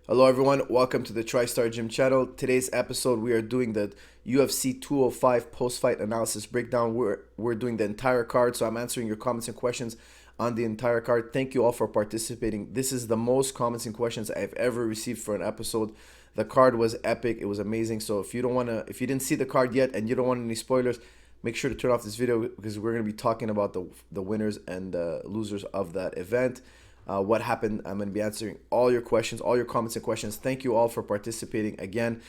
Hello, everyone. Welcome to the TriStar Gym channel. Today's episode, we are doing the UFC 205 post-fight analysis breakdown. We're doing the entire card, so I'm answering your comments and questions on the entire card. Thank you all for participating. This is the most comments and questions I've ever received for an episode. The card was epic. It was amazing. So if you didn't see the card yet and you don't want any spoilers, make sure to turn off this video because we're going to be talking about the winners and losers of that event. What happened. I'm going to be answering all your questions, all your comments and questions. Thank you all for participating again.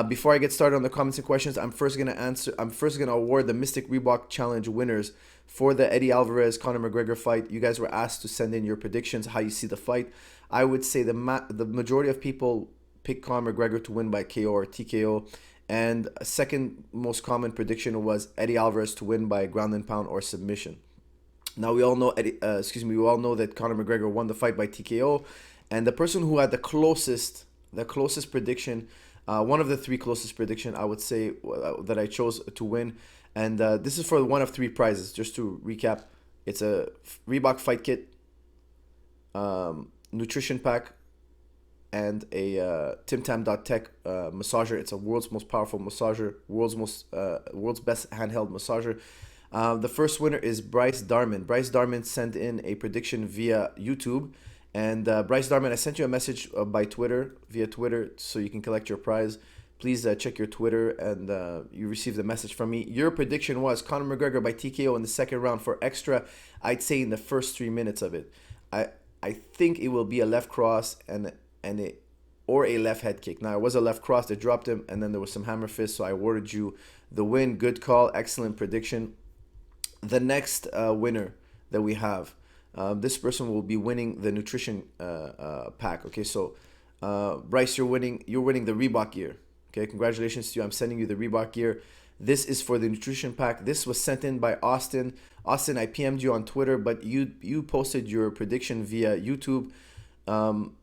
Before I get started on the comments and questions, I'm first going to award the Mystic Reebok Challenge winners for the Eddie Alvarez Conor McGregor fight. You guys were asked to send in your predictions, how you see the fight. I would say the majority of people pick Conor McGregor to win by KO or TKO. And a second most common prediction was Eddie Alvarez to win by ground and pound or submission. Now we all know we all know that Conor McGregor won the fight by TKO, and the person who had the closest prediction, one of the three closest prediction, I would say that I chose to win, and this is for one of three prizes. Just to recap, it's a Reebok fight kit, nutrition pack, and a TimTam.tech massager. It's a world's most powerful massager, world's best handheld massager. The first winner is Bryce Darman. Bryce Darman sent in a prediction via YouTube. And Bryce Darman, I sent you a message via Twitter, so you can collect your prize. Please check your Twitter, and you received a message from me. Your prediction was Conor McGregor by TKO in the second round for extra, I'd say in the first 3 minutes of it. I think it will be a left cross or a left head kick. Now, it was a left cross that dropped him, and then there was some hammer fist, so I awarded you the win. Good call, excellent prediction. The next winner that we have, this person will be winning the nutrition pack. Okay, so Bryce, you're winning the Reebok gear. Okay, congratulations to you. I'm sending you the Reebok gear. This is for the nutrition pack. This was sent in by Austin. Austin, I PM'd you on Twitter, but you posted your prediction via YouTube.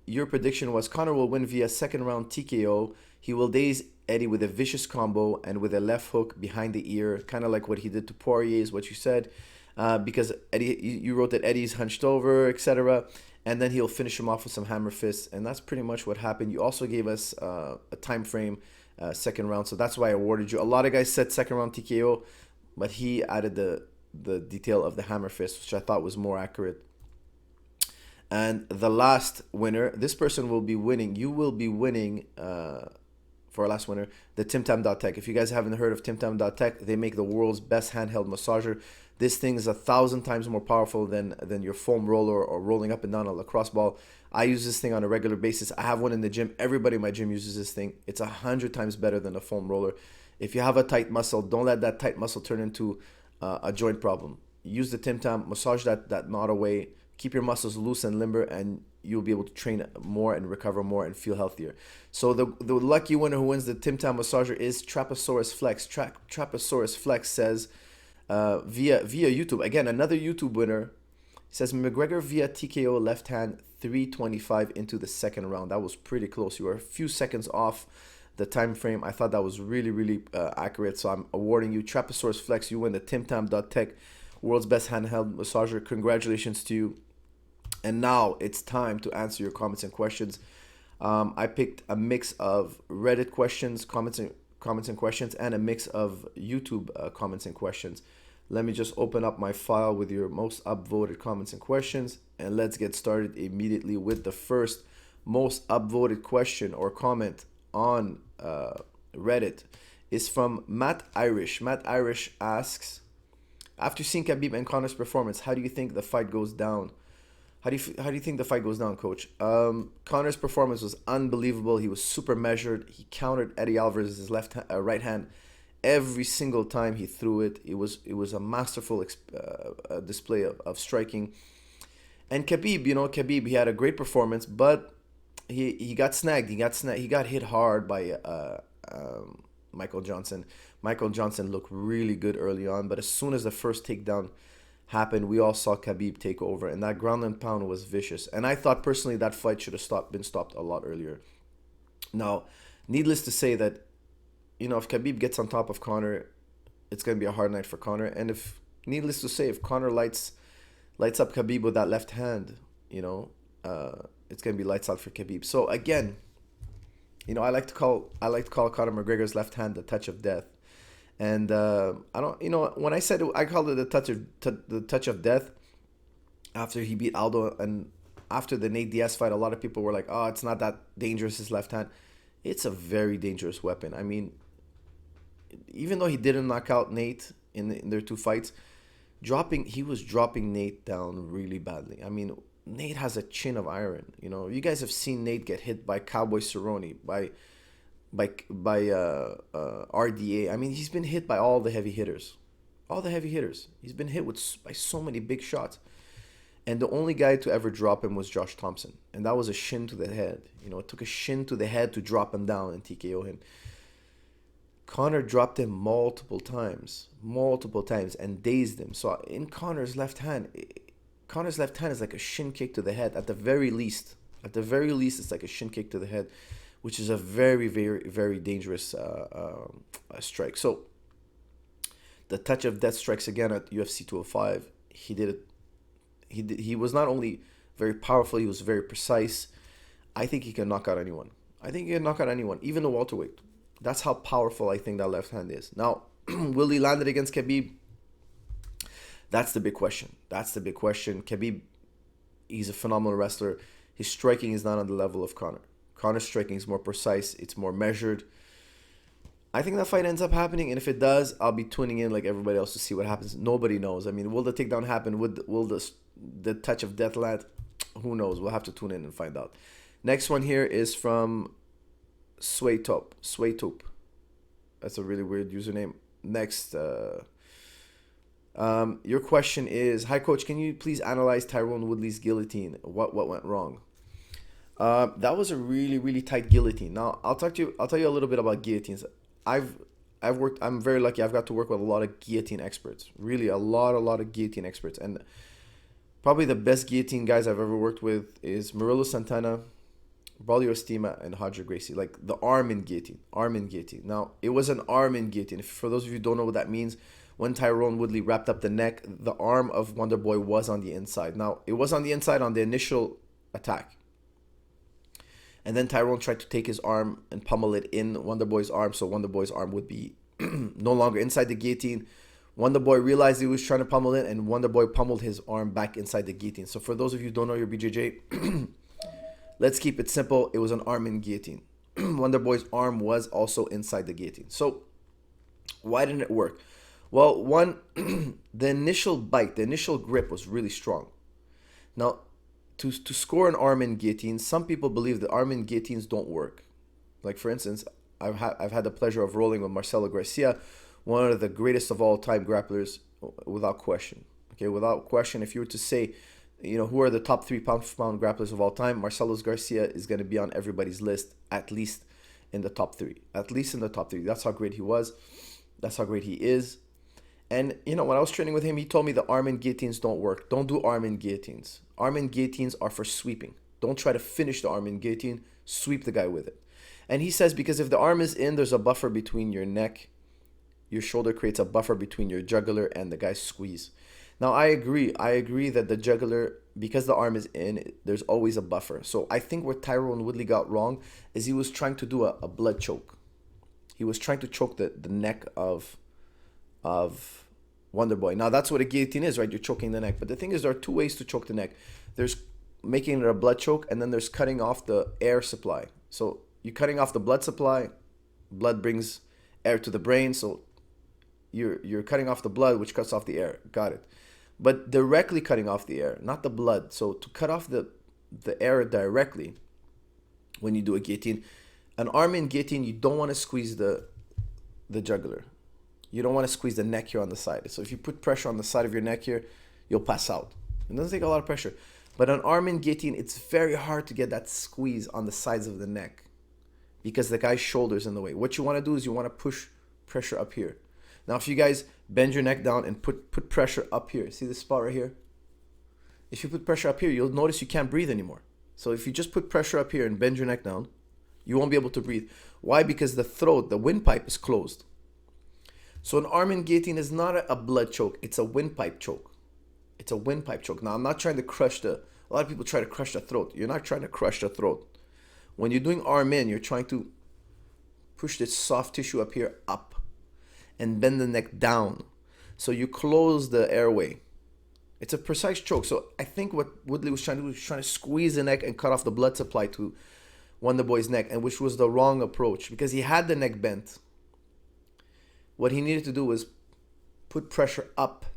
Your prediction was Conor will win via second round TKO. He will daze Eddie with a vicious combo and with a left hook behind the ear, kind of like what he did to Poirier is what you said, because Eddie, you wrote that Eddie's hunched over, etc., and then he'll finish him off with some hammer fists, and that's pretty much what happened. You also gave us a time frame, second round, so that's why I awarded you. A lot of guys said second round TKO, but he added the detail of the hammer fist, which I thought was more accurate. And the last winner, this person will be winning. You will be winning. For our last winner, the TimTam.tech. If you guys haven't heard of TimTam.tech, they make the world's best handheld massager. This thing is 1,000 times more powerful than your foam roller or rolling up and down a lacrosse ball. I use this thing on a regular basis. I have one in the gym. Everybody in my gym uses this thing. It's 100 times better than a foam roller. If you have a tight muscle, don't let that tight muscle turn into a joint problem. Use the TimTam, massage that knot away, keep your muscles loose and limber, and you'll be able to train more and recover more and feel healthier. So the lucky winner who wins the TimTam massager is Trapezosaurus Flex. Trapezosaurus Flex says via YouTube. Again, another YouTube winner. He says McGregor via TKO left hand 325 into the second round. That was pretty close. You were a few seconds off the time frame. I thought that was really accurate. So I'm awarding you Trapezosaurus Flex. You win the TimTam.tech world's best handheld massager. Congratulations to you. And now it's time to answer your comments and questions. I picked a mix of Reddit questions, comments and questions, and a mix of YouTube comments and questions. Let me just open up my file with your most upvoted comments and questions, and let's get started immediately with the first most upvoted question or comment on Reddit. Is from Matt Irish. Matt Irish asks, after seeing Khabib and Conor's performance, how do you think the fight goes down? How do you think the fight goes down, Coach? Conor's performance was unbelievable. He was super measured. He countered Eddie Alvarez's right hand every single time he threw it. It was a masterful display of striking. And Khabib, he had a great performance, but he got snagged. He got hit hard by Michael Johnson. Michael Johnson looked really good early on, but as soon as the first takedown happened, we all saw Khabib take over, and that ground and pound was vicious. And I thought personally that fight should have been stopped a lot earlier. Now, needless to say that, if Khabib gets on top of Conor, it's going to be a hard night for Conor. And needless to say, if Conor lights up Khabib with that left hand, it's going to be lights out for Khabib. So again, I like to call Conor McGregor's left hand the touch of death. And I don't, when I said I called it the touch of death after he beat Aldo and after the Nate Diaz fight, a lot of people were like, "Oh, it's not that dangerous his left hand." It's a very dangerous weapon. I mean, even though he didn't knock out Nate in their two fights, he was dropping Nate down really badly. I mean, Nate has a chin of iron. You guys have seen Nate get hit by Cowboy Cerrone, by RDA. I mean, he's been hit by all the heavy hitters, all the heavy hitters. He's been hit by so many big shots, and the only guy to ever drop him was Josh Thompson, and that was a shin to the head. It took a shin to the head to drop him down and TKO him. Conor dropped him multiple times, and dazed him. So in Connor's left hand is like a shin kick to the head at the very least. At the very least, it's like a shin kick to the head, which is a very, very, very dangerous strike. So the touch of death strikes again at UFC 205. He did it. He was not only very powerful, he was very precise. I think he can knock out anyone. Even the welterweight. That's how powerful I think that left hand is. Now, will he land it against Khabib? That's the big question. Khabib, he's a phenomenal wrestler. His striking is not on the level of Conor. Conor's striking is more precise. It's more measured. I think that fight ends up happening, and if it does, I'll be tuning in like everybody else to see what happens. Nobody knows. I mean, will the takedown happen? Will the touch of death land? Who knows? We'll have to tune in and find out. Next one here is from Swaytop. That's a really weird username. Next, your question is, hi coach, can you please analyze Tyron Woodley's guillotine? What went wrong? That was a really, really tight guillotine. Now I'll tell you a little bit about guillotines. I'm very lucky. I've got to work with a lot of guillotine experts. Really, a lot of guillotine experts. And probably the best guillotine guys I've ever worked with is Murillo Santana, Braulio Estima, and Roger Gracie. Like the arm in guillotine. Now, it was an arm in guillotine. For those of you who don't know what that means, when Tyron Woodley wrapped up the neck, the arm of Wonderboy was on the inside. Now, it was on the inside on the initial attack. And then Tyrone tried to take his arm and pummel it in Wonderboy's arm, so Wonderboy's arm would be no longer inside the guillotine. Wonderboy realized he was trying to pummel it, and Wonderboy pummeled his arm back inside the guillotine. So for those of you who don't know your BJJ, let's keep it simple. It was an arm in guillotine. Wonderboy's arm was also inside the guillotine. So why didn't it work? Well, one, the initial bite, the initial grip was really strong. Now, to score an arm in guillotine, some people believe that arm in guillotines don't work. Like, for instance, I've had the pleasure of rolling with Marcelo Garcia, one of the greatest of all time grapplers, without question. Okay, without question, if you were to say, who are the top 3 pound-for-pound grapplers of all time, Marcelo Garcia is going to be on everybody's list, at least in the top 3. That's how great he was. That's how great he is. And, when I was training with him, he told me the arm in guillotines don't work. Don't do arm in guillotines. Arm in guillotines are for sweeping. Don't try to finish the arm in guillotine. Sweep the guy with it. And he says, because if the arm is in, there's a buffer between your neck. Your shoulder creates a buffer between your jugular and the guy's squeeze. Now, I agree. That the jugular, because the arm is in, there's always a buffer. So I think what Tyron Woodley got wrong is he was trying to do a blood choke. He was trying to choke the neck of Wonderboy. Now, that's what a guillotine is, right? You're choking the neck. But the thing is, there are 2 ways to choke the neck. There's making it a blood choke, and then there's cutting off the air supply. So you're cutting off the blood supply. Blood brings air to the brain, so you're cutting off the blood, which cuts off the air. Got it. But directly cutting off the air, not the blood. So to cut off the air directly, when you do a guillotine, an arm in guillotine, you don't want to squeeze the jugular. You don't want to squeeze the neck here on the side. So if you put pressure on the side of your neck here, you'll pass out. It doesn't take a lot of pressure. But an arm in guillotine, it's very hard to get that squeeze on the sides of the neck because the guy's shoulder's in the way. What you want to do is you want to push pressure up here. Now, if you guys bend your neck down and put pressure up here, see this spot right here? If you put pressure up here, you'll notice you can't breathe anymore. So if you just put pressure up here and bend your neck down, you won't be able to breathe. Why? Because the throat, the windpipe is closed. So an arm in guillotine is not a blood choke. It's a windpipe choke. Now, I'm not trying to a lot of people try to crush the throat. You're not trying to crush the throat. When you're doing arm in, you're trying to push this soft tissue up here up and bend the neck down. So you close the airway. It's a precise choke. So I think what Woodley was trying to do was trying to squeeze the neck and cut off the blood supply to Wonder Boy's neck, and which was the wrong approach because he had the neck bent. What he needed to do was put pressure up.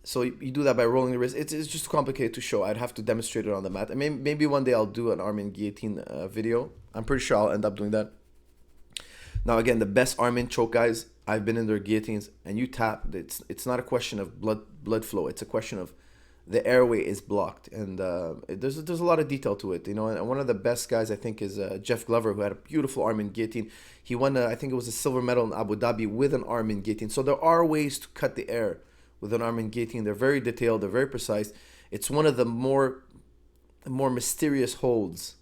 So you do that by rolling the wrist. It's just complicated to show. I'd have to demonstrate it on the mat. And maybe one day I'll do an arm in guillotine video. I'm pretty sure I'll end up doing that. Now again, the best arm in choke guys, I've been in their guillotines, and you tap. It's not a question of blood flow. It's a question of the airway is blocked, and there's a lot of detail to it, you know. And one of the best guys I think is Jeff Glover, who had a beautiful arm in guillotine. He won, I think it was a silver medal in Abu Dhabi with an arm in guillotine. So there are ways to cut the air with an arm in guillotine. They're very detailed. They're very precise. It's one of the more mysterious holds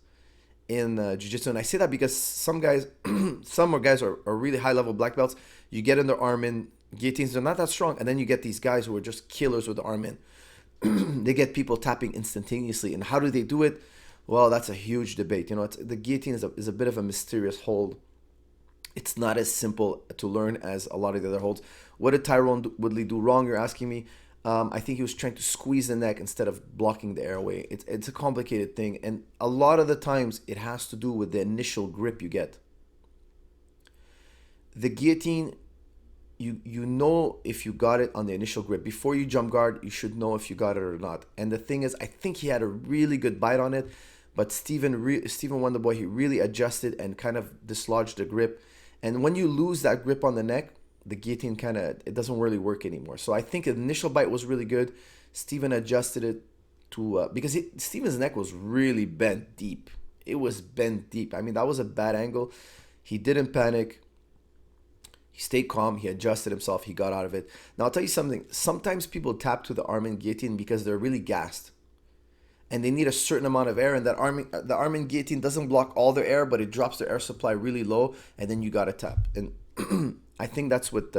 in jiu-jitsu, and I say that because some guys are really high-level black belts. You get in their arm in guillotines, they're not that strong, and then you get these guys who are just killers with the arm in. They get people tapping instantaneously, and how do they do it? Well, that's a huge debate. You know, the guillotine is a bit of a mysterious hold. It's not as simple to learn as a lot of the other holds. What did Tyrone Woodley do wrong, you're asking me? I think he was trying to squeeze the neck instead of blocking the airway. It's a complicated thing, and a lot of the times it has to do with the initial grip you get. The guillotine, you know if you got it on the initial grip. Before you jump guard, you should know if you got it or not. And the thing is, I think he had a really good bite on it, but Stephen Wonderboy, he really adjusted and kind of dislodged the grip. And when you lose that grip on the neck, the guillotine it doesn't really work anymore. So I think the initial bite was really good. Stephen adjusted it to because Stephen's neck was really bent deep. It was bent deep. I mean, that was a bad angle. He didn't panic. He stayed calm. He adjusted himself. He got out of it. Now I'll tell you something. Sometimes people tap to the arm in guillotine because they're really gassed, and they need a certain amount of air. And the arm in guillotine doesn't block all their air, but it drops their air supply really low, and then you gotta tap. And I think that's what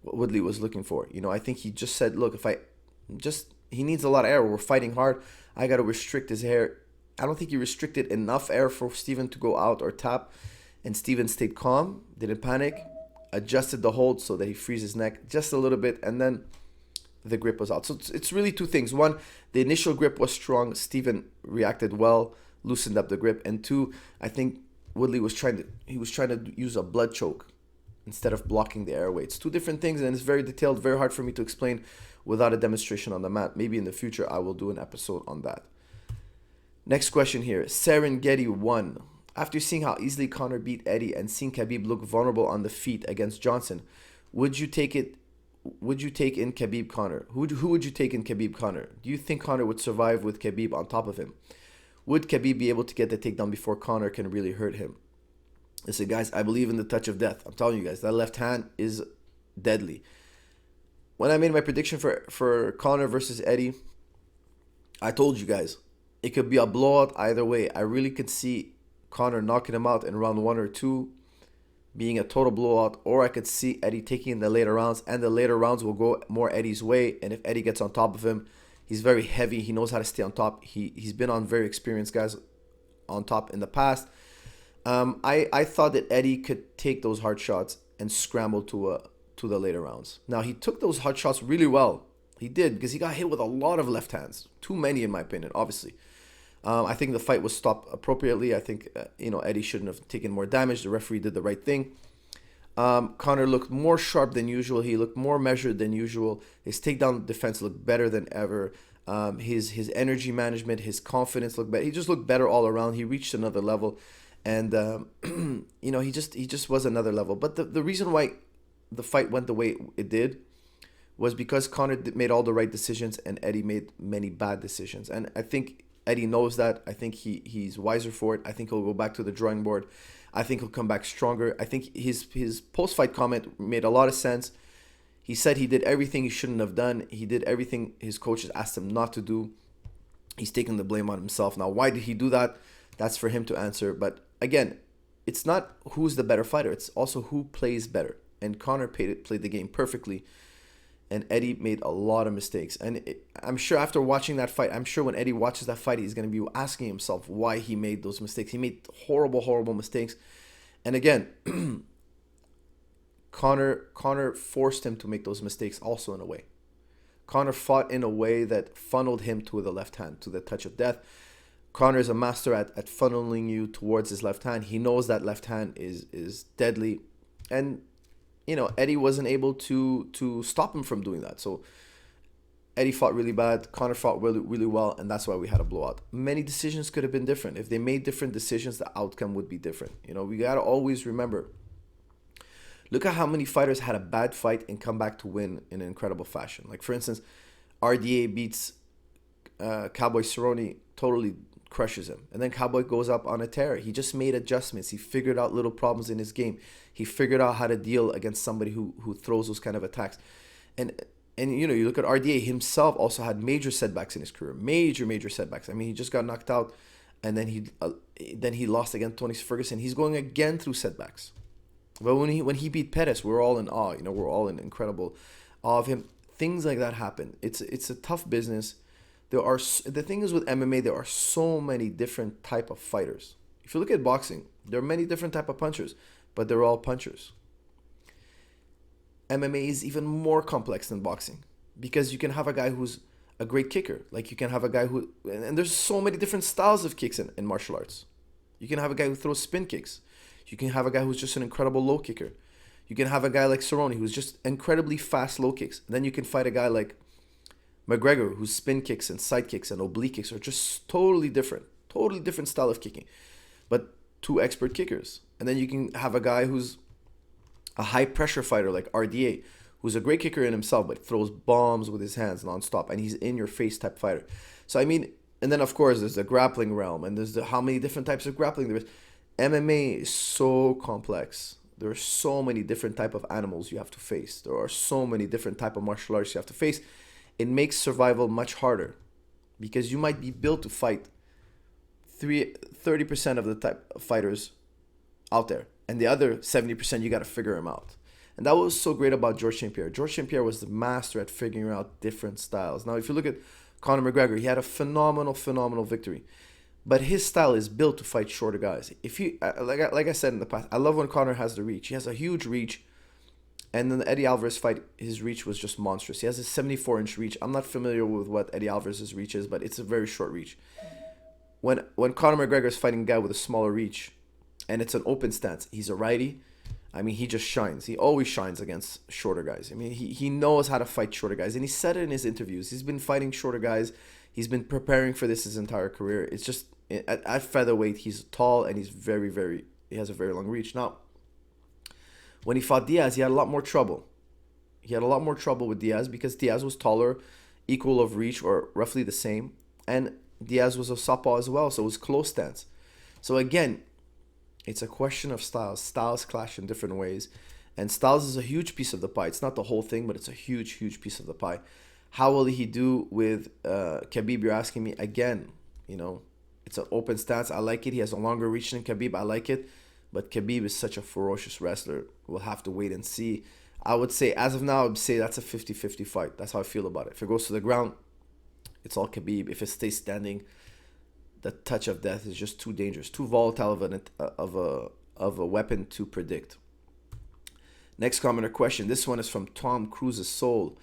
Woodley was looking for. You know, I think he just said, look, he needs a lot of air. We're fighting hard. I got to restrict his air. I don't think he restricted enough air for Steven to go out or tap. And Steven stayed calm, didn't panic, adjusted the hold so that he frees his neck just a little bit, and then the grip was out. So it's really two things. One, the initial grip was strong. Steven reacted well, loosened up the grip. And two, I think Woodley was trying to use a blood choke instead of blocking the airway. It's two different things, and it's very detailed, very hard for me to explain without a demonstration on the mat. Maybe in the future I will do an episode on that. Next question here. Serengeti 1. After seeing how easily Conor beat Eddie and seeing Khabib look vulnerable on the feet against Johnson, would you take in Khabib Conor? Who would you take in Khabib Conor? Do you think Conor would survive with Khabib on top of him? Would Khabib be able to get the takedown before Conor can really hurt him? Listen, guys, I believe in the touch of death. I'm telling you guys, that left hand is deadly. When I made my prediction for Conor versus Eddie, I told you guys, it could be a blowout either way. I really could see Conor knocking him out in round 1 or 2, being a total blowout, or I could see Eddie taking in the later rounds, and the later rounds will go more Eddie's way. And if Eddie gets on top of him, he's very heavy. He knows how to stay on top. He's been on very experienced guys on top in the past. I thought that Eddie could take those hard shots and scramble to the later rounds. Now, he took those hard shots really well. He did, because he got hit with a lot of left hands. Too many, in my opinion, obviously. I think the fight was stopped appropriately. I think Eddie shouldn't have taken more damage. The referee did the right thing. Conor looked more sharp than usual. He looked more measured than usual. His takedown defense looked better than ever. His energy management, his confidence looked better. He just looked better all around. He reached another level. And, he just was another level. But the reason why the fight went the way it did was because Conor made all the right decisions and Eddie made many bad decisions. And I think Eddie knows that. I think he's wiser for it. I think he'll go back to the drawing board. I think he'll come back stronger. I think his post-fight comment made a lot of sense. He said he did everything he shouldn't have done. He did everything his coaches asked him not to do. He's taking the blame on himself. Now, why did he do that? That's for him to answer. But again, it's not who's the better fighter. It's also who plays better. And Conor played the game perfectly. and Eddie made a lot of mistakes. And I'm sure after watching that fight, I'm sure when Eddie watches that fight, he's going to be asking himself why he made those mistakes. He made horrible, horrible mistakes. And again, Conor forced him to make those mistakes also in a way. Conor fought in a way that funneled him to the left hand, to the touch of death. Conor is a master at funneling you towards his left hand. He knows that left hand is deadly. And, Eddie wasn't able to stop him from doing that. So Eddie fought really bad. Conor fought really, really well. And that's why we had a blowout. Many decisions could have been different. If they made different decisions, the outcome would be different. We got to always remember. Look at how many fighters had a bad fight and come back to win in an incredible fashion. Like, for instance, RDA beats Cowboy Cerrone, totally crushes him. And then Cowboy goes up on a tear. He just made adjustments. He figured out little problems in his game. He figured out how to deal against somebody who throws those kind of attacks. And you look at RDA himself also had major setbacks in his career. Major setbacks. I mean, he just got knocked out, and then he lost against Tony Ferguson. He's going again through setbacks. But when he beat Pettis, we're all in awe. We're all in incredible awe of him. Things like that happen. It's a tough business. The thing is with MMA, there are so many different type of fighters. If you look at boxing, there are many different type of punchers, but they're all punchers. MMA is even more complex than boxing because you can have a guy who's a great kicker. Like you can have a guy and there's so many different styles of kicks in martial arts. You can have a guy who throws spin kicks. You can have a guy who's just an incredible low kicker. You can have a guy like Cerrone who's just incredibly fast low kicks. And then you can fight a guy like McGregor whose spin kicks and side kicks and oblique kicks are just totally different style of kicking. But two expert kickers. And then you can have a guy who's a high pressure fighter like RDA, who's a great kicker in himself, but throws bombs with his hands nonstop. And he's in your face type fighter. So I mean, and then of course there's the grappling realm, and there's how many different types of grappling there is. MMA is so complex. There are so many different type of animals you have to face. There are so many different type of martial arts you have to face. It makes survival much harder because you might be built to fight 30% of the type of fighters out there, and the other 70% you got to figure them out. And that was so great about Georges St-Pierre. Georges St-Pierre was the master at figuring out different styles. Now, if you look at Conor McGregor, he had a phenomenal victory. But his style is built to fight shorter guys. If you like I said in the past, I love when Conor has the reach. He has a huge reach, and then the Eddie Alvarez fight, his reach was just monstrous. He has a 74-inch reach. I'm not familiar with what Eddie Alvarez's reach is, but it's a very short reach. When Conor McGregor is fighting a guy with a smaller reach, and it's an open stance, he's a righty. I mean, he just shines. He always shines against shorter guys. I mean, he knows how to fight shorter guys, and he said it in his interviews. He's been fighting shorter guys. He's been preparing for this his entire career. It's just at featherweight, he's tall and he's he has a very long reach. Now, when he fought Diaz, he had a lot more trouble. He had a lot more trouble with Diaz because Diaz was taller, equal of reach or roughly the same, and Diaz was a southpaw as well, so it was close stance. So again, it's a question of styles. Styles clash in different ways, and styles is a huge piece of the pie. It's not the whole thing, but it's a huge piece of the pie. How will he do with Khabib? You're asking me again. It's an open stance. I like it. He has a longer reach than Khabib. I like it. But Khabib is such a ferocious wrestler. We'll have to wait and see. I would say, as of now, I would say that's a 50-50 fight. That's how I feel about it. If it goes to the ground, it's all Khabib. If it stays standing, the touch of death is just too dangerous, too volatile of a weapon to predict. Next comment or question. This one is from Tom Cruise's Soul.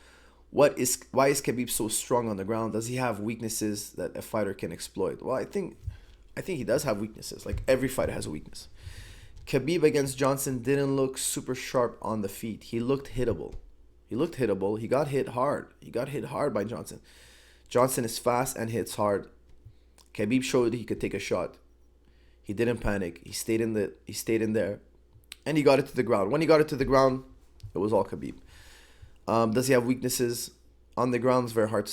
Why is Khabib so strong on the ground? Does he have weaknesses that a fighter can exploit? Well, I think he does have weaknesses. Like every fighter has a weakness. Khabib against Johnson didn't look super sharp on the feet. He looked hittable. He got hit hard by Johnson. Johnson is fast and hits hard. Khabib showed he could take a shot. He didn't panic. He stayed in there, and he got it to the ground. When he got it to the ground, it was all Khabib. Does he have weaknesses on the ground? It's very hard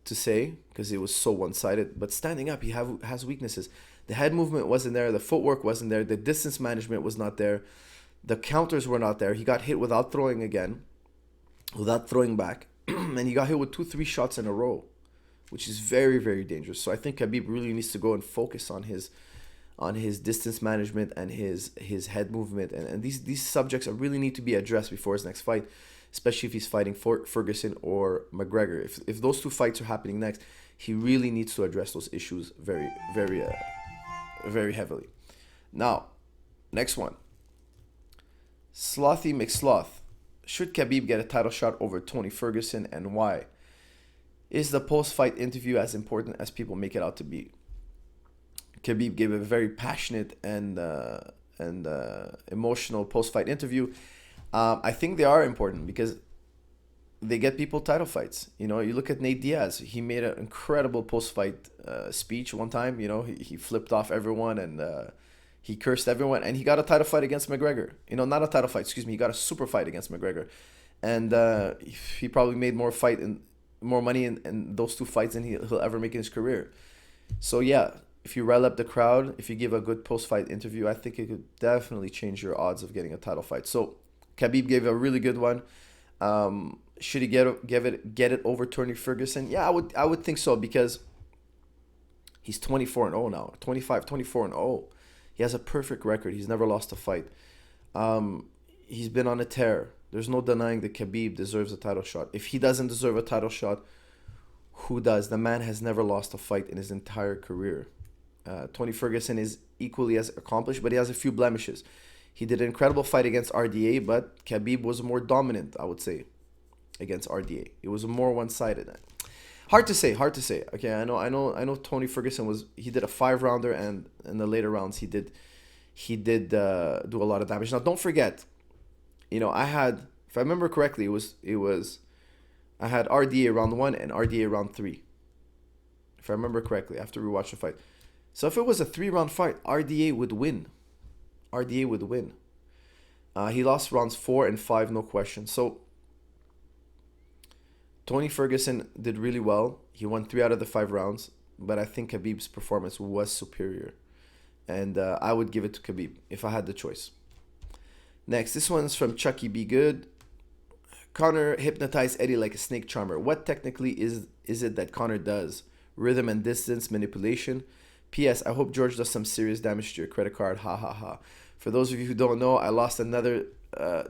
to say because it was so one-sided. But standing up, he has weaknesses. The head movement wasn't there. The footwork wasn't there. The distance management was not there. The counters were not there. He got hit without throwing again, without throwing back. And he got hit with 2-3 shots in a row, which is very, very dangerous. So I think Khabib really needs to go and focus on his distance management and his head movement. And these subjects really need to be addressed before his next fight. especially if he's fighting for Ferguson or McGregor. If those two fights are happening next, he really needs to address those issues very heavily. Now, next one. Slothy McSloth. Should Khabib get a title shot over Tony Ferguson, and why? Is the post-fight interview as important as people make it out to be? Khabib gave a very passionate and emotional post-fight interview. I think they are important because they get people title fights. You know, you look at Nate Diaz. He made an incredible post-fight speech one time. You know, he flipped off everyone and he cursed everyone, and he got a title fight against McGregor. You know, not a title fight, excuse me. He got a super fight against McGregor, and he probably made more money in those two fights than he'll ever make in his career. So yeah, if you rile up the crowd, if you give a good post-fight interview, I think it could definitely change your odds of getting a title fight. So Khabib gave a really good one. Should he get it over Tony Ferguson? Yeah, I would think so, because he's 24-0 now. 24-0. He has a perfect record. He's never lost a fight. He's been on a tear. There's no denying that Khabib deserves a title shot. If he doesn't deserve a title shot, who does? The man has never lost a fight in his entire career. Tony Ferguson is equally as accomplished, but he has a few blemishes. He did an incredible fight against RDA, but Khabib was more dominant, I would say, against RDA. It was more one-sided. Hard to say. Okay, I know. Tony Ferguson he did a 5-rounder, and in the later rounds he did do a lot of damage. Now, don't forget, you know, I had, if I remember correctly, I had RDA round 1 and RDA round 3. If I remember correctly, after we watched the fight. So if it was a 3-round fight, RDA would win. He lost rounds 4 and 5, no question. So Tony Ferguson did really well. He won 3 out of the 5 rounds, but I think Khabib's performance was superior. And I would give it to Khabib if I had the choice. Next, this one's from Chucky Be Good. Conor hypnotized Eddie like a snake charmer. What technically is it that Conor does? Rhythm and distance manipulation? P.S. I hope George does some serious damage to your credit card. Ha ha ha. For those of you who don't know, I lost another a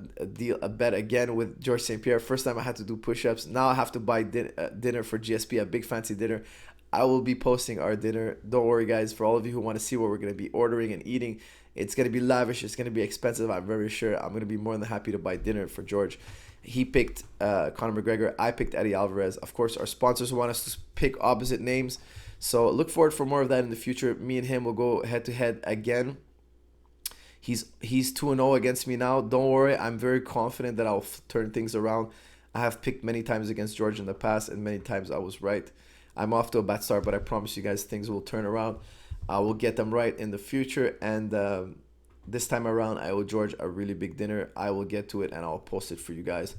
bet again with George St. Pierre. First time I had to do push-ups. Now I have to buy dinner for GSP, a big fancy dinner. I will be posting our dinner. Don't worry, guys. For all of you who want to see what we're going to be ordering and eating, it's going to be lavish. It's going to be expensive. I'm very sure. I'm going to be more than happy to buy dinner for George. He picked Conor McGregor. I picked Eddie Alvarez. Of course, our sponsors want us to pick opposite names. So look forward for more of that in the future. Me and him will go head-to-head again. He's 2-0 against me now. Don't worry. I'm very confident that I'll turn things around. I have picked many times against George in the past, and many times I was right. I'm off to a bad start, but I promise you guys things will turn around. I will get them right in the future, and this time around, I owe George a really big dinner. I will get to it, and I'll post it for you guys.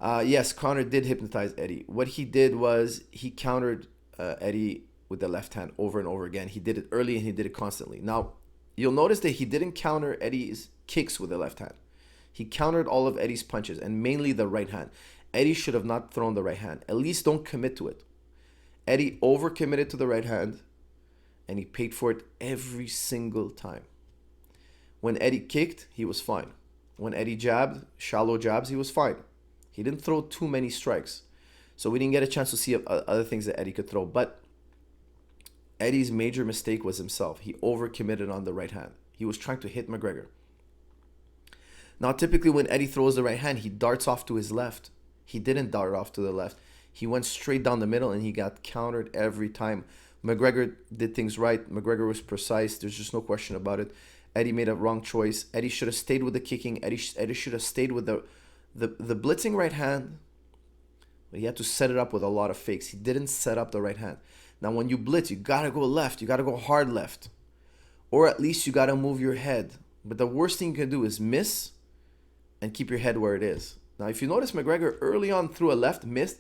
Yes, Conor did hypnotize Eddie. What he did was he countered Eddie with the left hand over and over again. He did it early, and he did it constantly. Now, you'll notice that he didn't counter Eddie's kicks with the left hand. He countered all of Eddie's punches, and mainly the right hand. Eddie should have not thrown the right hand. At least don't commit to it. Eddie overcommitted to the right hand, and he paid for it every single time. When Eddie kicked, he was fine. When Eddie jabbed, shallow jabs, he was fine. He didn't throw too many strikes. So we didn't get a chance to see other things that Eddie could throw. But Eddie's major mistake was himself. He overcommitted on the right hand. He was trying to hit McGregor. Now, typically when Eddie throws the right hand, he darts off to his left. He didn't dart off to the left. He went straight down the middle, and he got countered every time. McGregor did things right. McGregor was precise. There's just no question about it. Eddie made a wrong choice. Eddie should have stayed with the kicking. Eddie should have stayed with the blitzing right hand. But he had to set it up with a lot of fakes. He didn't set up the right hand. Now, when you blitz, you got to go left. You got to go hard left. Or at least you got to move your head. But the worst thing you can do is miss and keep your head where it is. Now, if you notice, McGregor early on threw a left, missed,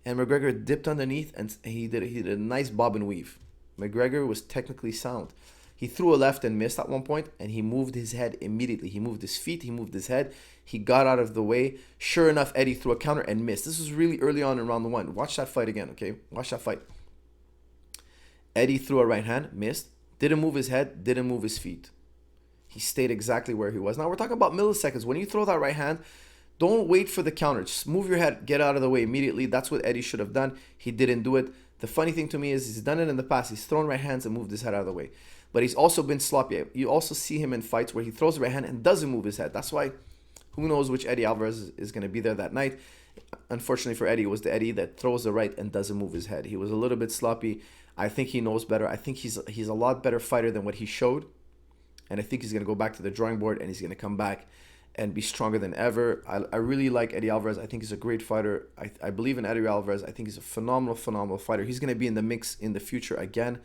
and McGregor dipped underneath, and he did a nice bob and weave. McGregor was technically sound. He threw a left and missed at one point, and he moved his head immediately. He moved his feet, he moved his head. He got out of the way. Sure enough, Eddie threw a counter and missed. This was really early on in round 1. Watch that fight again, okay? Watch that fight. Eddie threw a right hand, missed. Didn't move his head, didn't move his feet. He stayed exactly where he was. Now, we're talking about milliseconds. When you throw that right hand, Don't wait for the counter. Just move your head, get out of the way immediately. That's what Eddie should have done. He didn't do it. The funny thing to me is he's done it in the past. He's thrown right hands and moved his head out of the way. But he's also been sloppy. You also see him in fights where he throws the right hand and doesn't move his head. That's why who knows which Eddie Alvarez is going to be there that night. Unfortunately for Eddie, it was the Eddie that throws the right and doesn't move his head. He was a little bit sloppy. I think he knows better. I think he's a lot better fighter than what he showed. And I think he's going to go back to the drawing board and he's going to come back and be stronger than ever. I really like Eddie Alvarez. I think he's a great fighter. I believe in Eddie Alvarez. I think he's a phenomenal fighter. He's going to be in the mix in the future again.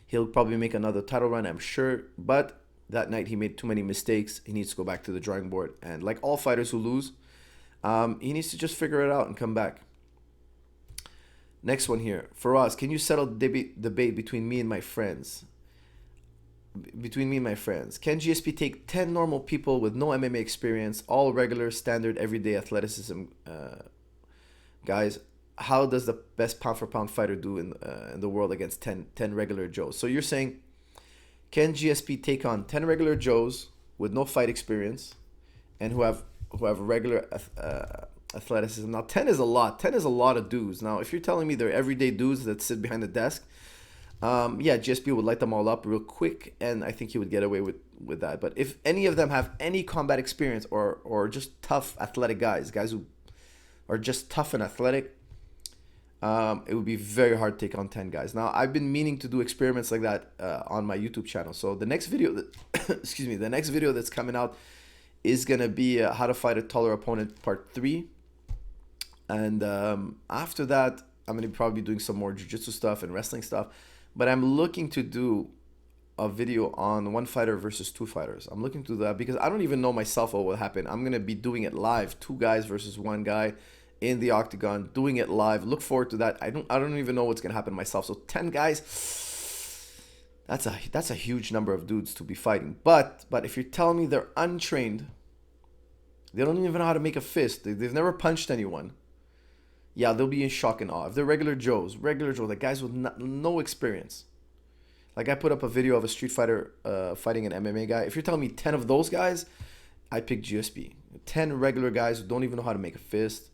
He'll probably make another title run, I'm sure. But that night he made too many mistakes. He needs to go back to the drawing board. And like all fighters who lose, he needs to just figure it out and come back. Next one here. Faraz, can you settle debate between me and my friends? Can GSP take 10 normal people with no MMA experience, all regular, standard, everyday athleticism guys? How does the best pound for pound fighter do in the world against 10 regular Joes? So you're saying, can GSP take on 10 regular Joes with no fight experience and who have regular athleticism? Now 10 is a lot. 10 is a lot of dudes. Now if you're telling me they're everyday dudes that sit behind the desk, yeah, GSP would light them all up real quick, and I think he would get away with that. But if any of them have any combat experience or just tough athletic guys who are just tough and athletic, it would be very hard to take on 10 guys. Now, I've been meaning to do experiments like that on my YouTube channel. So the next video, the next video that's coming out is going to be how to fight a taller opponent part 3. And after that, I'm going to probably be doing some more jiu-jitsu stuff and wrestling stuff. But I'm looking to do a video on one fighter versus two fighters. I'm looking to do that because I don't even know myself what will happen. I'm going to be doing it live. 2 guys versus 1 guy in the octagon, doing it live. Look forward to that. I don't even know what's going to happen myself. So 10 guys, that's a huge number of dudes to be fighting. But if you're telling me they're untrained, they don't even know how to make a fist. They've never punched anyone. Yeah, they'll be in shock and awe. If they're regular Joes, like guys with no experience. Like I put up a video of a street fighter fighting an MMA guy. If you're telling me 10 of those guys, I pick GSP. 10 regular guys who don't even know how to make a fist,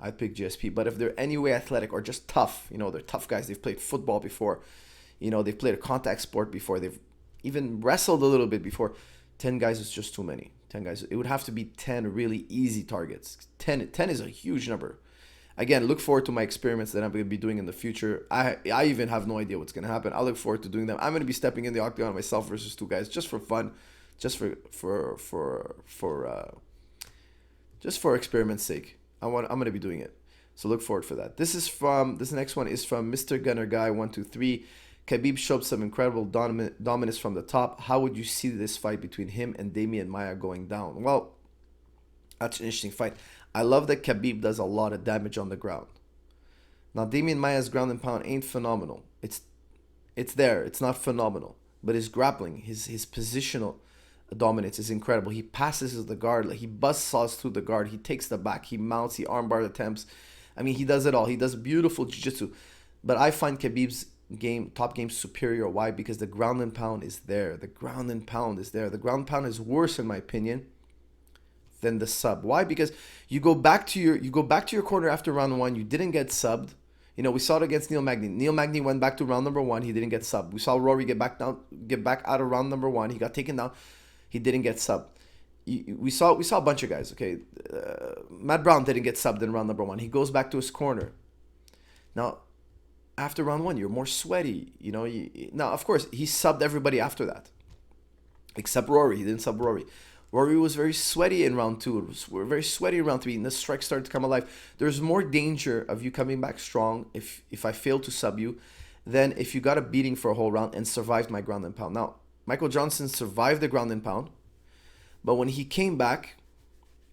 I pick GSP. But if they're anyway athletic or just tough, they're tough guys. They've played football before. They've played a contact sport before. They've even wrestled a little bit before. 10 guys is just too many. 10 guys. It would have to be 10 really easy targets. 10 is a huge number. Again, look forward to my experiments that I'm going to be doing in the future. I even have no idea what's going to happen. I look forward to doing them. I'm going to be stepping in the octagon myself versus 2 guys just for fun, just for experiment's sake. I'm going to be doing it. So look forward for that. This next one is from Mr. Gunner Guy 123. Khabib showed some incredible dominance from the top. How would you see this fight between him and Damien Maia going down? Well, that's an interesting fight. I love that Khabib does a lot of damage on the ground. Now, Damien Maia's ground and pound ain't phenomenal. It's there. It's not phenomenal. But his grappling, his positional dominance is incredible. He passes the guard. He buzzsaws through the guard. He takes the back. He mounts. He armbar attempts. I mean, he does it all. He does beautiful jiu-jitsu. But I find Khabib's top game superior. Why? Because the ground and pound is there. The ground and pound is there. The ground and pound is worse, in my opinion, than the sub. Why? Because you go back to your corner after round 1. You didn't get subbed. We saw it against Neil Magny. Neil Magny went back to round number 1. He didn't get subbed. We saw Rory get back out of round number 1. He got taken down. He didn't get subbed. We saw a bunch of guys. Okay, Matt Brown didn't get subbed in round number 1. He goes back to his corner. Now, after round 1, you're more sweaty. Now, of course, he subbed everybody after that, except Rory. He didn't sub Rory. Rory was very sweaty in round 2. We're very sweaty in round 3, and the strikes started to come alive. There's more danger of you coming back strong if I fail to sub you than if you got a beating for a whole round and survived my ground and pound. Now, Michael Johnson survived the ground and pound, but when he came back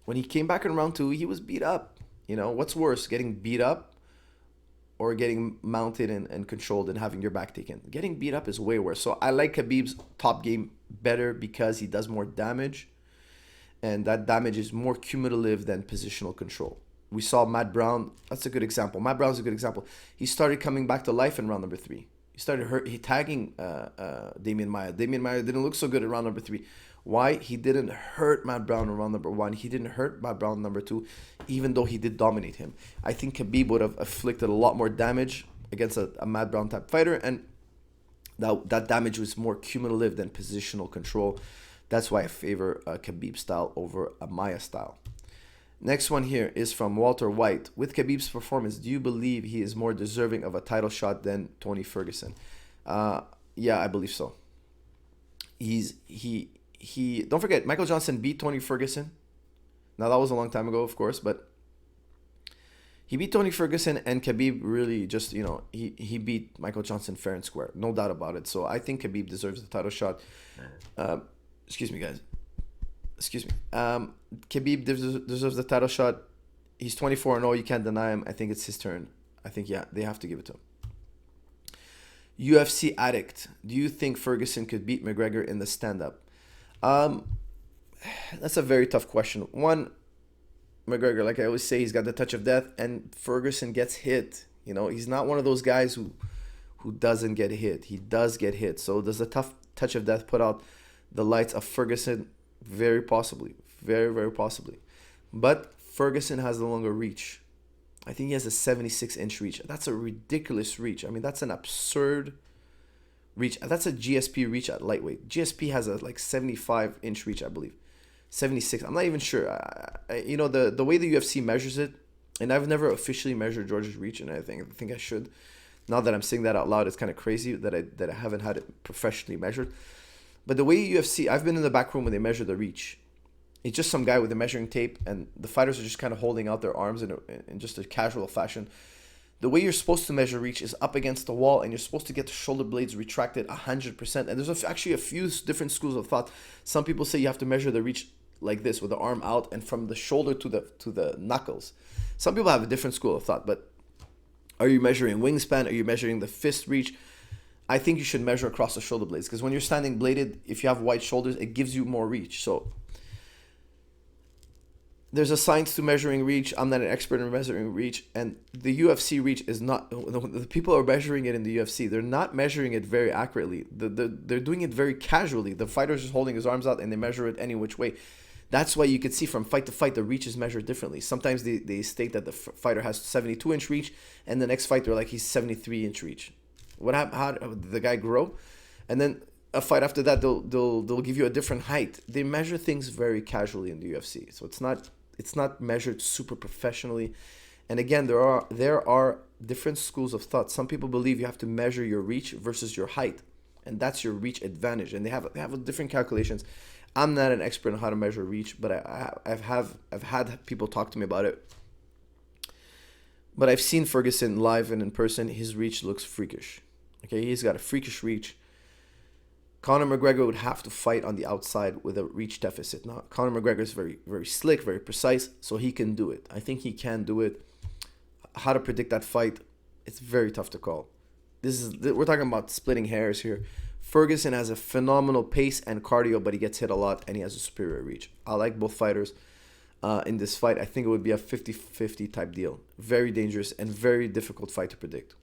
in round 2, he was beat up. What's worse, getting beat up or getting mounted and controlled and having your back taken? Getting beat up is way worse. So I like Khabib's top game better because he does more damage. And that damage is more cumulative than positional control. We saw Matt Brown. That's a good example. Matt Brown's a good example. He started coming back to life in round number 3. He tagging Damien Maia. Damien Maia didn't look so good at round number 3. Why? He didn't hurt Matt Brown in round number 1. He didn't hurt Matt Brown in number 2, even though he did dominate him. I think Khabib would have afflicted a lot more damage against a Matt Brown type fighter, and that damage was more cumulative than positional control. That's why I favor a Khabib style over a Maia style. Next one here is from Walter White. With Khabib's performance, do you believe he is more deserving of a title shot than Tony Ferguson? Yeah, I believe so. He don't forget, Michael Johnson beat Tony Ferguson. Now that was a long time ago, of course, but he beat Tony Ferguson, and Khabib really just, he beat Michael Johnson fair and square. No doubt about it. So I think Khabib deserves the title shot. Excuse me, guys. Excuse me. Khabib deserves the title shot. He's 24-0. You can't deny him. I think it's his turn. I think, yeah, they have to give it to him. UFC Addict. Do you think Ferguson could beat McGregor in the stand-up? That's a very tough question. One, McGregor, like I always say, he's got the touch of death, and Ferguson gets hit. He's not one of those guys who doesn't get hit. He does get hit. So does the tough touch of death put out the lights of Ferguson? Very possibly. Very, very possibly. But Ferguson has the longer reach. I think he has a 76-inch reach. That's a ridiculous reach. I mean, that's an absurd reach. That's a GSP reach at lightweight. GSP has a 75-inch reach, I believe. 76. I'm not even sure. The way the UFC measures it, and I've never officially measured George's reach, and I think I should. Now that I'm saying that out loud, it's kind of crazy that I haven't had it professionally measured. But the way UFC, I've been in the back room when they measure the reach. It's just some guy with a measuring tape, and the fighters are just kind of holding out their arms in just a casual fashion. The way you're supposed to measure reach is up against the wall, and you're supposed to get the shoulder blades retracted 100%. And there's actually a few different schools of thought. Some people say you have to measure the reach like this, with the arm out and from the shoulder to the knuckles. Some people have a different school of thought, but are you measuring wingspan? Are you measuring the fist reach? I think you should measure across the shoulder blades, because when you're standing bladed, if you have wide shoulders, it gives you more reach. So there's a science to measuring reach. I'm not an expert in measuring reach, and the UFC reach is not. The people are measuring it in the UFC. They're not measuring it very accurately. They're doing it very casually. The fighter's just holding his arms out, and they measure it any which way. That's why you could see from fight to fight, the reach is measured differently. Sometimes they state that the fighter has 72-inch reach, and the next fight they're like he's 73-inch reach. What happened? How did the guy grow? And then a fight after that, they'll give you a different height. They measure things very casually in the UFC, so it's not measured super professionally. And again, there are different schools of thought. Some people believe you have to measure your reach versus your height, and that's your reach advantage. And they have different calculations. I'm not an expert on how to measure reach, but I've had people talk to me about it. But I've seen Ferguson live and in person. His reach looks freakish. Okay, he's got a freakish reach. Conor McGregor would have to fight on the outside with a reach deficit. Now, Conor McGregor is very, very slick, very precise, so he can do it. I think he can do it. How to predict that fight, it's very tough to call. We're talking about splitting hairs here. Ferguson has a phenomenal pace and cardio, but he gets hit a lot, and he has a superior reach. I like both fighters in this fight. I think it would be a 50-50 type deal. Very dangerous and very difficult fight to predict.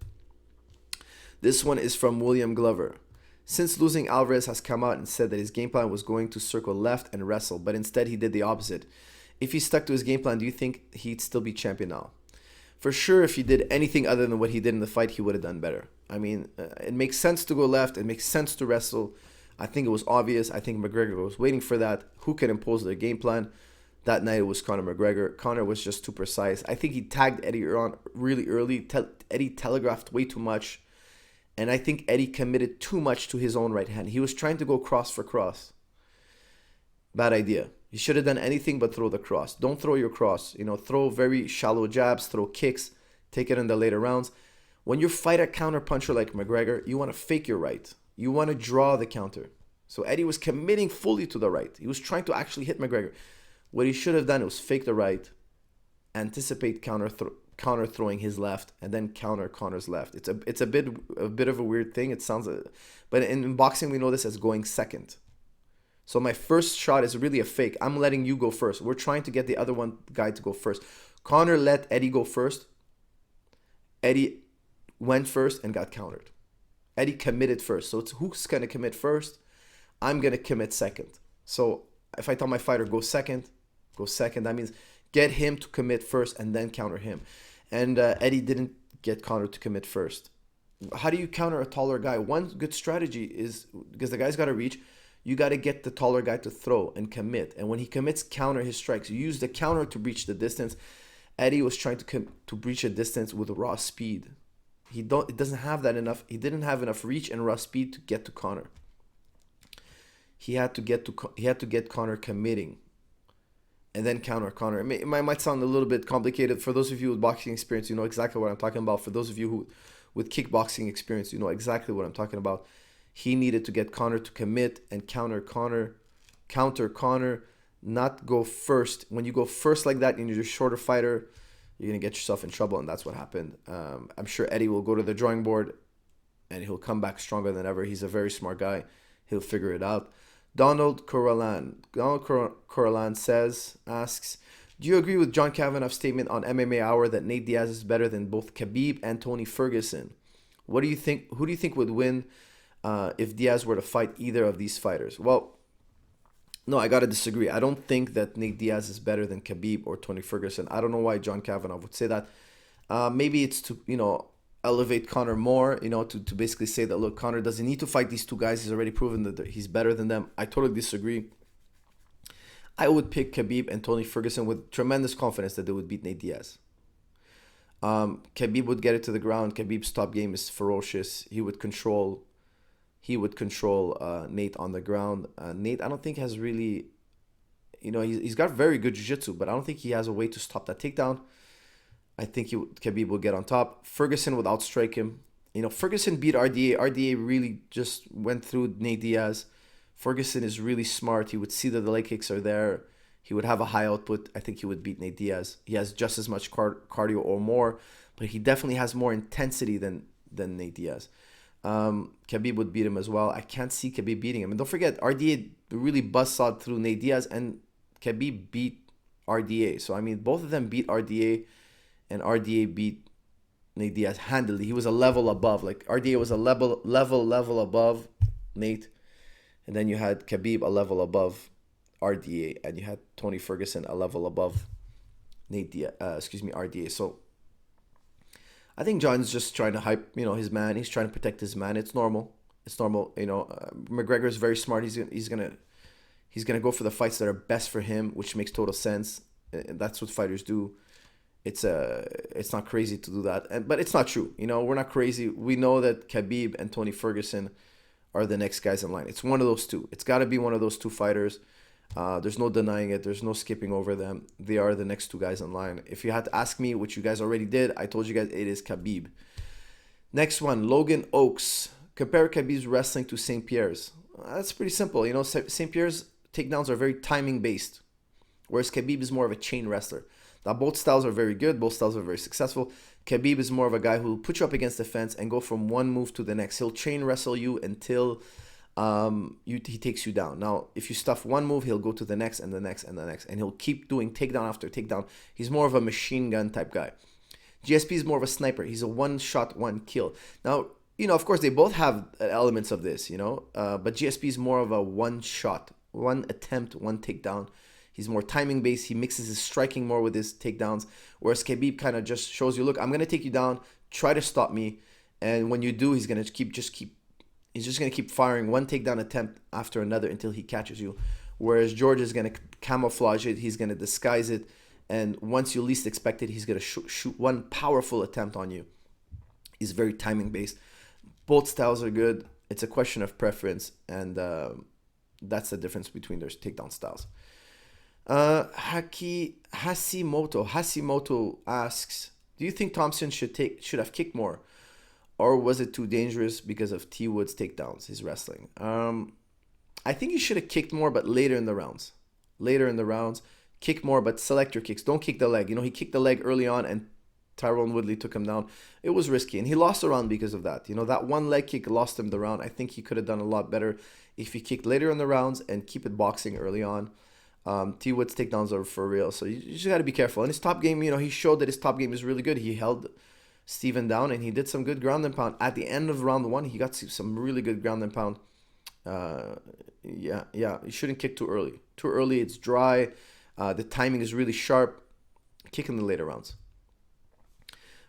This one is from William Glover. Since losing, Alvarez has come out and said that his game plan was going to circle left and wrestle, but instead he did the opposite. If he stuck to his game plan, do you think he'd still be champion now? For sure, if he did anything other than what he did in the fight, he would have done better. I mean, it makes sense to go left. It makes sense to wrestle. I think it was obvious. I think McGregor was waiting for that. Who can impose their game plan? That night it was Conor McGregor. Conor was just too precise. I think he tagged Eddie on really early. Eddie telegraphed way too much. And I think Eddie committed too much to his own right hand. He was trying to go cross for cross. Bad idea. He should have done anything but throw the cross. Don't throw your cross. Throw very shallow jabs, throw kicks, take it in the later rounds. When you fight a counter puncher like McGregor, you want to fake your right. You want to draw the counter. So Eddie was committing fully to the right. He was trying to actually hit McGregor. What he should have done was fake the right, anticipate counter throwing his left, and then counter Conor's left. It's a bit of a weird thing. It sounds, but in boxing we know this as going second. So my first shot is really a fake. I'm letting you go first. We're trying to get the other one guy to go first. Conor let Eddie go first. Eddie went first and got countered. Eddie committed first. So it's who's going to commit first. I'm going to commit second. So if I tell my fighter go second, that means get him to commit first and then counter him. And Eddie didn't get Conor to commit first. How do you counter a taller guy? One good strategy is, because the guy's got to reach, you got to get the taller guy to throw and commit. And when he commits, counter his strikes. You use the counter to breach the distance. Eddie was trying to breach a distance with raw speed. It doesn't have that enough. He didn't have enough reach and raw speed to get to Conor. He had to get Conor committing, and then counter Conor. It might sound a little bit complicated. For those of you with boxing experience, you know exactly what I'm talking about. For those of you who with kickboxing experience, you know exactly what I'm talking about. He needed to get Conor to commit and counter Conor, not go first. When you go first like that and you're a shorter fighter, you're going to get yourself in trouble, and that's what happened. I'm sure Eddie will go to the drawing board, and he'll come back stronger than ever. He's a very smart guy. He'll figure it out. Donald Corralan asks, do you agree with John Kavanagh's statement on MMA Hour that Nate Diaz is better than both Khabib and Tony Ferguson? What do you think? Who do you think would win if Diaz were to fight either of these fighters? Well, no, I gotta disagree. I don't think that Nate Diaz is better than Khabib or Tony Ferguson. I don't know why John Kavanagh would say that. Maybe it's to elevate Conor more, to basically say that, look, Conor doesn't need to fight these two guys. He's already proven that he's better than them. I totally disagree. I would pick Khabib and Tony Ferguson with tremendous confidence that they would beat Nate Diaz. Khabib would get it to the ground. Khabib's top game is ferocious. He would control Nate on the ground. Nate, I don't think has really, he's got very good jiu-jitsu, but I don't think he has a way to stop that takedown. I think Khabib will get on top. Ferguson would outstrike him. Ferguson beat RDA. RDA really just went through Nate Diaz. Ferguson is really smart. He would see that the leg kicks are there. He would have a high output. I think he would beat Nate Diaz. He has just as much cardio or more, but he definitely has more intensity than Nate Diaz. Khabib would beat him as well. I can't see Khabib beating him. And don't forget, RDA really buzzsawed through Nate Diaz, and Khabib beat RDA. So, both of them beat RDA, and RDA beat Nate Diaz handily. He was a level above. Like, RDA was a level above Nate. And then you had Khabib a level above RDA, and you had Tony Ferguson a level above RDA. So I think John's just trying to hype, his man. He's trying to protect his man. It's normal. McGregor is very smart. He's gonna go for the fights that are best for him, which makes total sense. That's what fighters do. It's not crazy to do that, but it's not true. We're not crazy. We know that Khabib and Tony Ferguson are the next guys in line. It's one of those two. It's got to be one of those two fighters. There's no denying it. There's no skipping over them. They are the next two guys in line. If you had to ask me, which you guys already did, I told you guys it is Khabib. Next one, Logan Oaks. Compare Khabib's wrestling to St. Pierre's. That's pretty simple. St. Pierre's takedowns are very timing based, whereas Khabib is more of a chain wrestler. Now, both styles are very good. Both styles are very successful. Khabib is more of a guy who will put you up against the fence and go from one move to the next. He'll chain wrestle you until he takes you down. Now, if you stuff one move, he'll go to the next and the next and the next. And he'll keep doing takedown after takedown. He's more of a machine gun type guy. GSP is more of a sniper. He's a one-shot, one-kill. Now, of course, they both have elements of this, but GSP is more of a one-shot, one attempt, one takedown. He's more timing based. He mixes his striking more with his takedowns. Whereas Khabib kind of just shows you, look, I'm gonna take you down. Try to stop me, and when you do, he's gonna keep firing one takedown attempt after another until he catches you. Whereas George is gonna camouflage it. He's gonna disguise it, and once you least expect it, he's gonna shoot one powerful attempt on you. He's very timing based. Both styles are good. It's a question of preference, and that's the difference between their takedown styles. Hashimoto asks, do you think Thompson should have kicked more, or was it too dangerous because of T Wood's takedowns, his wrestling? I think he should have kicked more, but later in the rounds, kick more, but select your kicks. Don't kick the leg. He kicked the leg early on, and Tyrone Woodley took him down. It was risky, and he lost the round because of that. That one leg kick lost him the round. I think he could have done a lot better if he kicked later in the rounds and keep it boxing early on. T Wood's takedowns are for real, so you just got to be careful. And his top game, he showed that his top game is really good. He held Steven down, and he did some good ground and pound. At the end of round one, he got some really good ground and pound. Yeah, you shouldn't kick too early. Too early, it's dry. The timing is really sharp. Kick in the later rounds.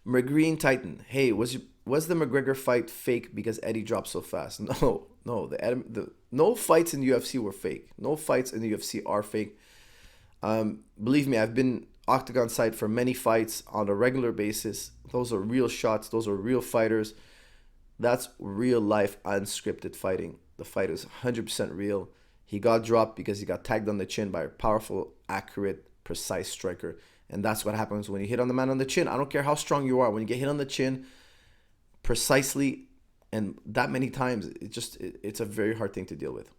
McGreen Titan. Hey, was the McGregor fight fake because Eddie dropped so fast? No. No fights in the UFC were fake. No fights in the UFC are fake. Believe me, I've been octagon side for many fights on a regular basis. Those are real shots. Those are real fighters. That's real life unscripted fighting. The fight is 100% real. He got dropped because he got tagged on the chin by a powerful, accurate, precise striker. And that's what happens when you hit on the man on the chin. I don't care how strong you are. When you get hit on the chin precisely and that many times, it's a very hard thing to deal with.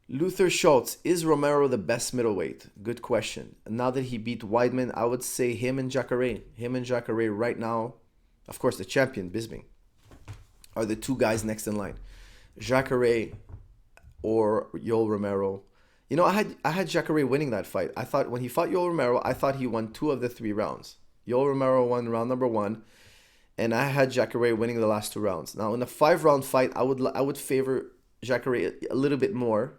Luther Schultz, is Romero the best middleweight? Good question. Now that he beat Weidman, I would say him and Jacare. Him and Jacare right now, of course the champion, Bisping, are the two guys next in line. Jacare or Yoel Romero. You know, I had Jacare winning that fight. I thought when he fought Yoel Romero, I thought he won 2 of the 3 rounds. Yoel Romero won round number 1, and I had Jacare winning the last 2 rounds. Now in a 5-round fight, I would favor Jacare a little bit more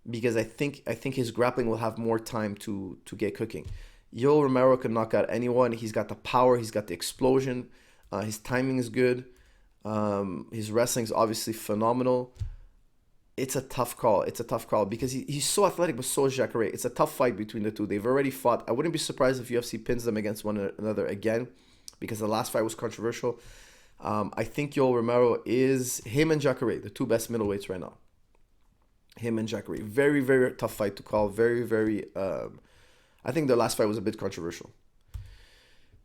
because I think his grappling will have more time to get cooking. Yoel Romero can knock out anyone. He's got the power. He's got the explosion. His timing is good. His wrestling is obviously phenomenal. It's a tough call. It's a tough call because he's so athletic, but so is Jacare. It's a tough fight between the two. They've already fought. I wouldn't be surprised if UFC pins them against one another again because the last fight was controversial. I think Yoel Romero is him and Jacare, the 2 best middleweights right now. Him and Jacare. Very, very tough fight to call. Very, very... I think the last fight was a bit controversial.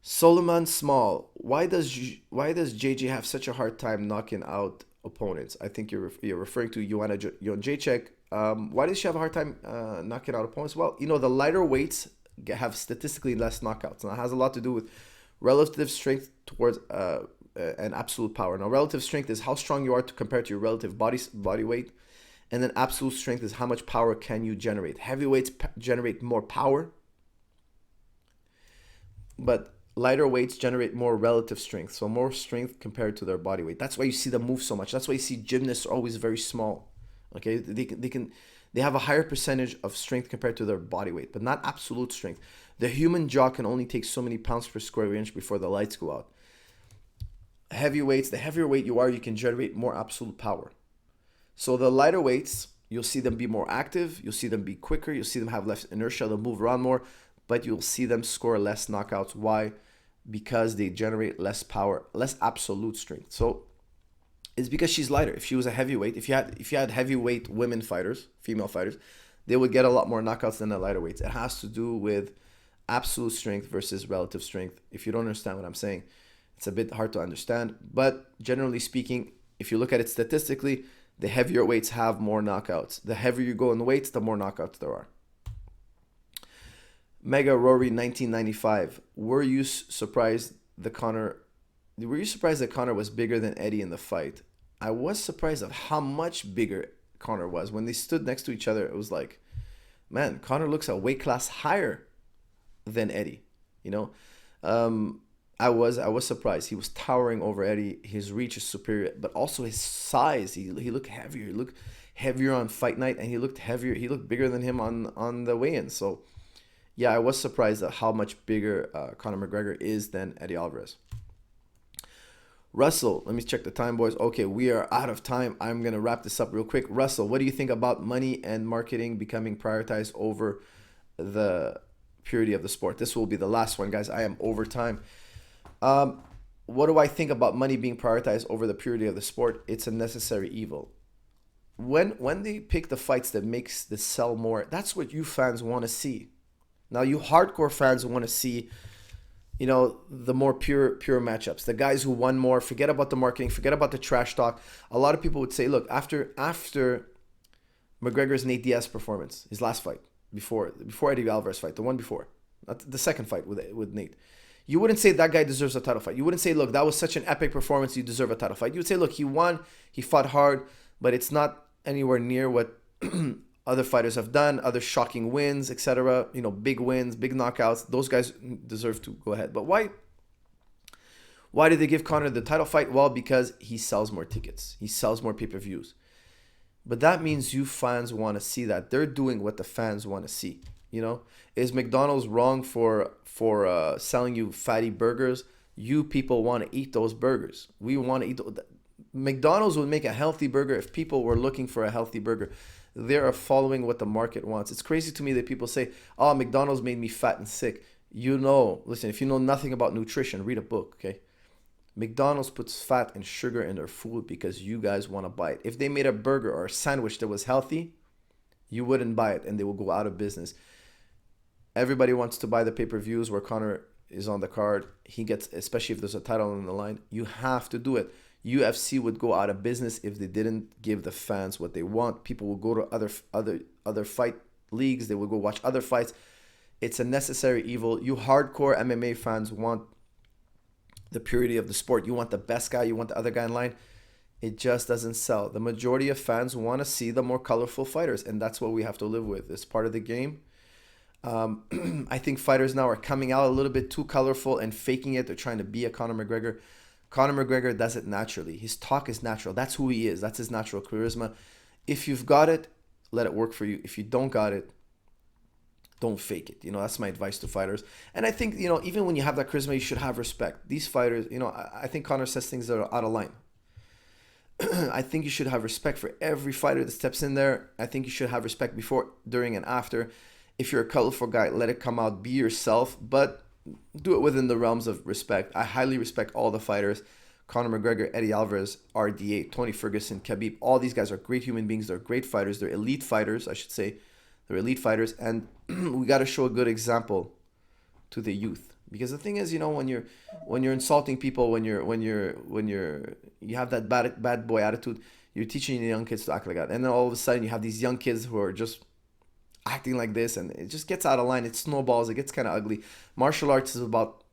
Solomon Small. Why does JJ have such a hard time knocking out opponents? I think you're referring to Joanna Jacek. Why does she have a hard time knocking out opponents? Well, you know, the lighter weights have statistically less knockouts. And that has a lot to do with relative strength towards and absolute power. Now, relative strength is how strong you are compared to your relative body weight. And then absolute strength is how much power can you generate. Heavyweights generate more power, but lighter weights generate more relative strength, so more strength compared to their body weight. That's why you see them move so much. That's why you see gymnasts are always very small. Okay, they have a higher percentage of strength compared to their body weight, but not absolute strength. The human jaw can only take so many pounds per square inch before the lights go out. Heavyweights, the heavier weight you are, you can generate more absolute power. So the lighter weights, you'll see them be more active, you'll see them be quicker, you'll see them have less inertia, they'll move around more, but you'll see them score less knockouts. Why? Because they generate less power, less absolute strength. So it's because she's lighter. If she was a heavyweight, if you had heavyweight women fighters, female fighters, they would get a lot more knockouts than the lighter weights. It has to do with absolute strength versus relative strength. If you don't understand what I'm saying, it's a bit hard to understand. But generally speaking, if you look at it statistically, the heavier weights have more knockouts. The heavier you go in the weights, the more knockouts there are. Mega Rory 1995. Were you surprised that Conor was bigger than Eddie in the fight? I was surprised of how much bigger Conor was. When they stood next to each other, it was like, man, Conor looks a weight class higher than Eddie. You know, I was surprised. He was towering over Eddie. His reach is superior, but also his size. He looked heavier. He looked heavier on fight night, and he looked heavier. He looked bigger than him on the weigh-in. So, yeah, I was surprised at how much bigger Conor McGregor is than Eddie Alvarez. Russell, let me check the time, boys. Okay, we are out of time. I'm going to wrap this up real quick. Russell, what do you think about money and marketing becoming prioritized over the purity of the sport? This will be the last one, guys. I am over time. What do I think about money being prioritized over the purity of the sport? It's a necessary evil. When they pick the fights that makes the sell more, that's what you fans want to see. Now, you hardcore fans want to see, you know, the more pure matchups. The guys who won more. Forget about the marketing. Forget about the trash talk. A lot of people would say, look, after McGregor's Nate Diaz performance, his last fight, before Eddie Alvarez fight, the one before, not the second fight with Nate, you wouldn't say that guy deserves a title fight. You wouldn't say, look, that was such an epic performance, you deserve a title fight. You would say, look, he won, he fought hard, but it's not anywhere near what other fighters have done, other shocking wins, etc. You know, big wins, big knockouts. Those guys deserve to go ahead. But why Why did they give Conor the title fight? Well, because he sells more tickets. He sells more pay-per-views. But that means you fans want to see that. They're doing what the fans want to see. You know, is McDonald's wrong for selling you fatty burgers? You people want to eat those burgers. We want to eat. McDonald's would make a healthy burger if people were looking for a healthy burger. They are following what the market wants. It's crazy to me that people say, "Oh, McDonald's made me fat and sick." You know, listen, if you know nothing about nutrition, read a book, okay? McDonald's puts fat and sugar in their food because you guys want to buy it. If they made a burger or a sandwich that was healthy, you wouldn't buy it and they will go out of business. Everybody wants to buy the pay-per-views where Conor is on the card. He gets, especially if there's a title on the line, you have to do it. UFC would go out of business if they didn't give the fans what they want. People will go to other fight leagues. They will go watch other fights. It's a necessary evil. You hardcore MMA fans want the purity of the sport. You want the best guy. You want the other guy in line. It just doesn't sell. The majority of fans want to see the more colorful fighters, and that's what we have to live with. It's part of the game. I think fighters now are coming out a little bit too colorful and faking it. They're trying to be a Conor McGregor. Conor McGregor does it naturally. His talk is natural. That's who he is. That's his natural charisma. If you've got it, let it work for you. If you don't got it, don't fake it. You know, that's my advice to fighters. And I think, you know, even when you have that charisma, you should have respect. These fighters, you know, I think Conor says things that are out of line. I think you should have respect for every fighter that steps in there. I think you should have respect before, during, and after. If you're a colorful guy, let it come out. Be yourself, but do it within the realms of respect. I highly respect all the fighters. Conor McGregor, Eddie Alvarez, RDA, Tony Ferguson, Khabib. All these guys are great human beings. They're great fighters. They're elite fighters, I should say. They're elite fighters, and we got to show a good example to the youth. Because the thing is, you know, when you're insulting people, when you have that bad boy attitude, you're teaching the young kids to act like that, and then all of a sudden you have these young kids who are just acting like this, and it just gets out of line. It snowballs. It gets kind of ugly. Martial arts is about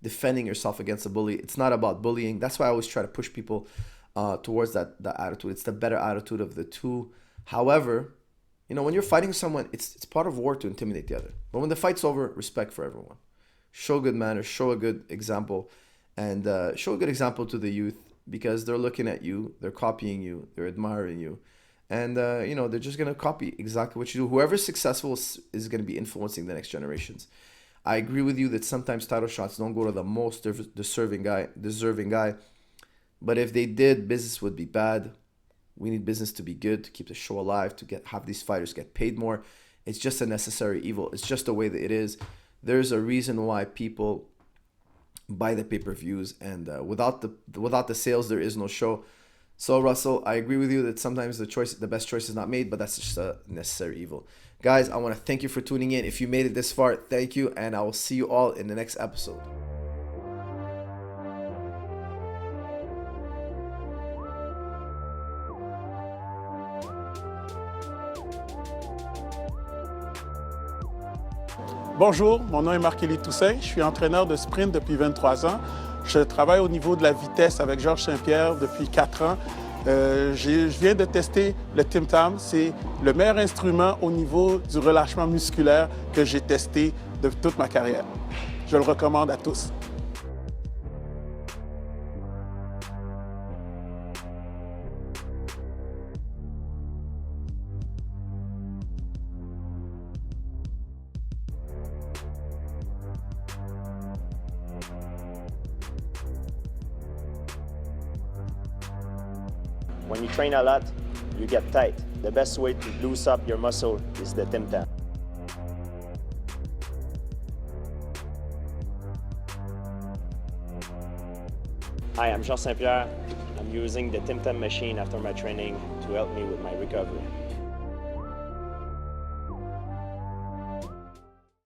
defending yourself against a bully. It's not about bullying. That's why I always try to push people towards that attitude. It's the better attitude of the two. However, you know, when you're fighting someone, it's part of war to intimidate the other. But when the fight's over, respect for everyone. Show good manners, show a good example, and show a good example to the youth, because they're looking at you, they're copying you, they're admiring you. And, you know, they're just going to copy exactly what you do. Whoever's successful is going to be influencing the next generations. I agree with you that sometimes title shots don't go to the most deserving guy. But if they did, business would be bad. We need business to be good, to keep the show alive, to have these fighters get paid more. It's just a necessary evil. It's just the way that it is. There's a reason why people buy the pay-per-views, and without the sales, there is no show. So Russell, I agree with you that sometimes the best choice is not made, but that's just a necessary evil. Guys, I want to thank you for tuning in. If you made it this far, thank you, and I will see you all in the next episode. Bonjour, mon nom est Marc-Élie Toussaint, je suis entraîneur de sprint depuis 23 ans. Je travaille au niveau de la vitesse avec Georges Saint-Pierre depuis 4 ans. Je viens de tester le Tim Tam. C'est le meilleur instrument au niveau du relâchement musculaire que j'ai testé de toute ma carrière. Je le recommande à tous. When you train a lot, you get tight. The best way to loosen up your muscle is the Tim Tam. Hi, I'm Georges Saint-Pierre. I'm using the Tim Tam machine after my training to help me with my recovery.